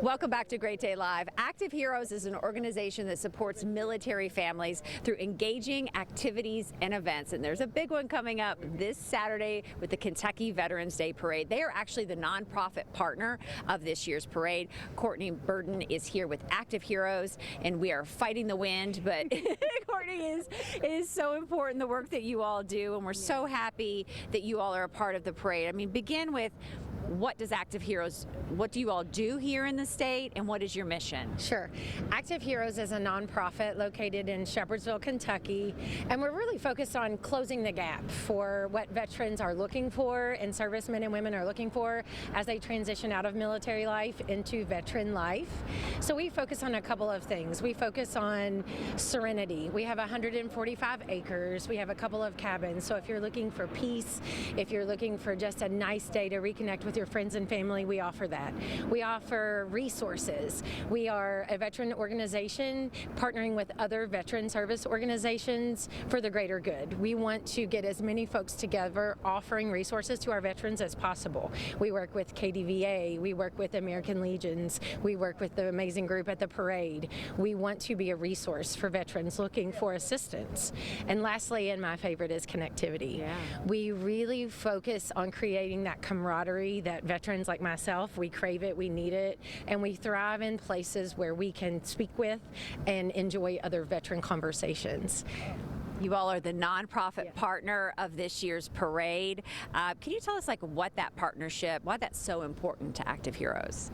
Welcome back to Great Day Live. Active Heroes is an organization that supports military families through engaging activities and events. And there's a big one coming up this Saturday with the Kentucky Veterans Day Parade. They are actually the nonprofit partner of this year's parade. Courtney Burden is here with Active Heroes, and we are fighting the wind, but Courtney is so important, the work that you all do, and we're so happy that you all are a part of the parade. I mean, begin with, what does Active Heroes, what do you all do here in the state, and what is your mission? Sure. Active Heroes is a nonprofit located in Shepherdsville, Kentucky, and we're really focused on closing the gap for what veterans are looking for and servicemen and women are looking for as they transition out of military life into veteran life. So we focus on a couple of things. We focus on serenity. We have 145 acres. We have a couple of cabins. So if you're looking for peace, if you're looking for just a nice day to reconnect with your friends and family, we offer that. We offer resources. We are a veteran organization partnering with other veteran service organizations for the greater good. We want to get as many folks together offering resources to our veterans as possible. We work with KDVA, we work with American Legions, we work with the amazing group at the parade. We want to be a resource for veterans looking for assistance. And lastly, and my favorite, is connectivity. Yeah. We really focus on creating that camaraderie that veterans like myself, we crave it, we need it, and we thrive in places where we can speak with and enjoy other veteran conversations. You all are the nonprofit partner of this year's parade. Can you tell us what that partnership, why that's so important to Active Heroes?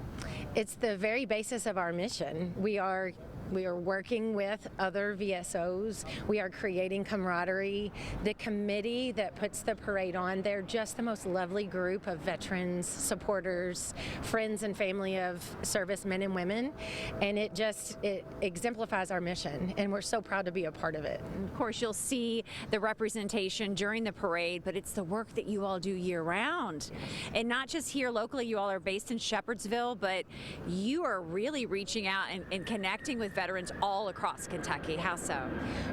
It's the very basis of our mission. We are working with other VSOs. We are creating camaraderie. The committee that puts the parade on, they're just the most lovely group of veterans, supporters, friends and family of servicemen and women. And it exemplifies our mission, and we're so proud to be a part of it. Of course, you'll see the representation during the parade, but it's the work that you all do year-round. And not just here locally, you all are based in Shepherdsville, but you are really reaching out and connecting with veterans all across Kentucky. How so?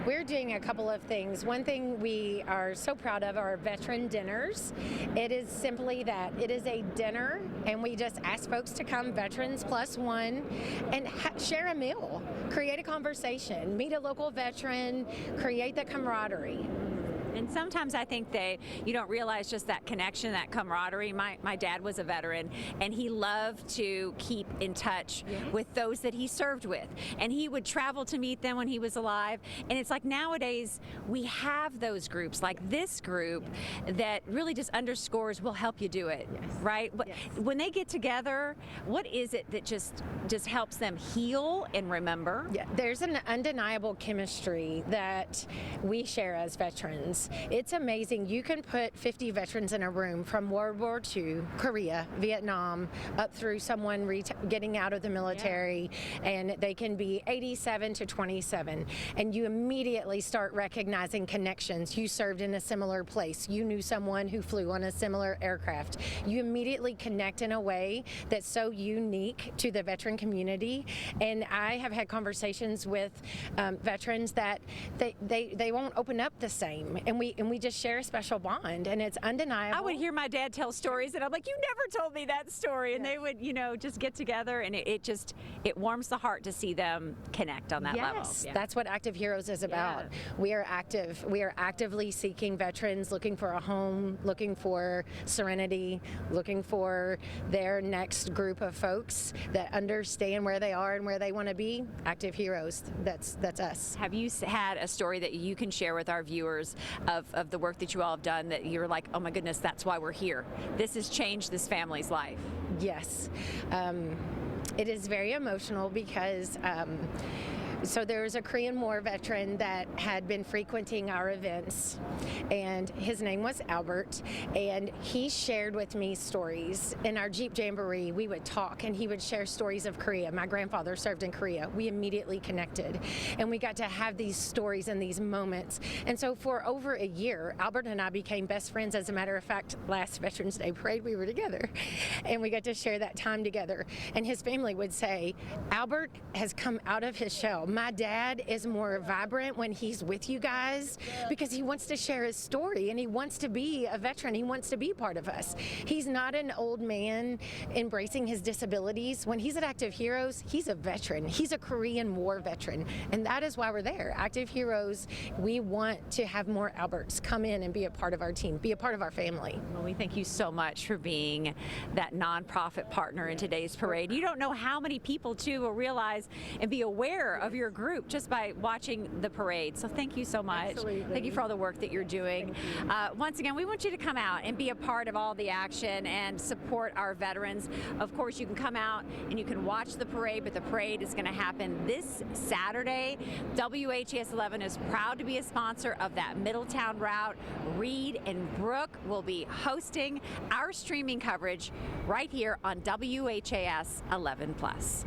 We're doing a couple of things. One thing we are so proud of are veteran dinners. It is simply that. It is a dinner, and we just ask folks to come, veterans plus one, and share a meal, create a conversation, meet a local veteran, create the camaraderie. And sometimes I think you don't realize just that connection, that camaraderie. My dad was a veteran, and he loved to keep in touch with those that he served with. And he would travel to meet them when he was alive. And it's like nowadays we have those groups, like this group, that really just underscores we'll help you do it, right? But when they get together, what is it that just helps them heal and remember? Yeah, there's an undeniable chemistry that we share as veterans. It's amazing. You can put 50 veterans in a room from World War II, Korea, Vietnam, up through someone getting out of the military, and they can be 87 to 27. And you immediately start recognizing connections. You served in a similar place. You knew someone who flew on a similar aircraft. You immediately connect in a way that's so unique to the veteran community. And I have had conversations with veterans that they won't open up the same. And we just share a special bond, and it's undeniable. I would hear my dad tell stories, and I'm like, you never told me that story. And they would, just get together, and it warms the heart to see them connect on that level. Yes, that's what Active Heroes is about. We are active. We are actively seeking veterans, looking for a home, looking for serenity, looking for their next group of folks that understand where they are and where they want to be. Active Heroes, that's us. Have you had a story that you can share with our viewers of the work that you all have done that you're like, oh my goodness, that's why we're here? This has changed this family's life. Yes. It is very emotional because so there was a Korean War veteran that had been frequenting our events, and his name was Albert, and he shared with me stories. In our Jeep Jamboree, we would talk, and he would share stories of Korea. My grandfather served in Korea. We immediately connected, and we got to have these stories and these moments. And so for over a year, Albert and I became best friends. As a matter of fact, last Veterans Day Parade, we were together, and we got to share that time together. And his family would say, Albert has come out of his shell. My dad is more vibrant when he's with you guys because he wants to share his story and he wants to be a veteran. He wants to be part of us. He's not an old man embracing his disabilities. When he's at Active Heroes, he's a veteran. He's a Korean War veteran, and that is why we're there. Active Heroes, we want to have more Alberts come in and be a part of our team, be a part of our family. Well, we thank you so much for being that nonprofit partner in today's parade. You don't know how many people, too, will realize and be aware of your group just by watching the parade. So thank you so much. Absolutely. Thank you for all the work that you're doing. Once again, we want you to come out and be a part of all the action and support our veterans. Of course, you can come out and you can watch the parade, but the parade is going to happen this Saturday. WHAS 11 is proud to be a sponsor of that Middletown route. Reed and Brooke will be hosting our streaming coverage right here on WHAS 11+.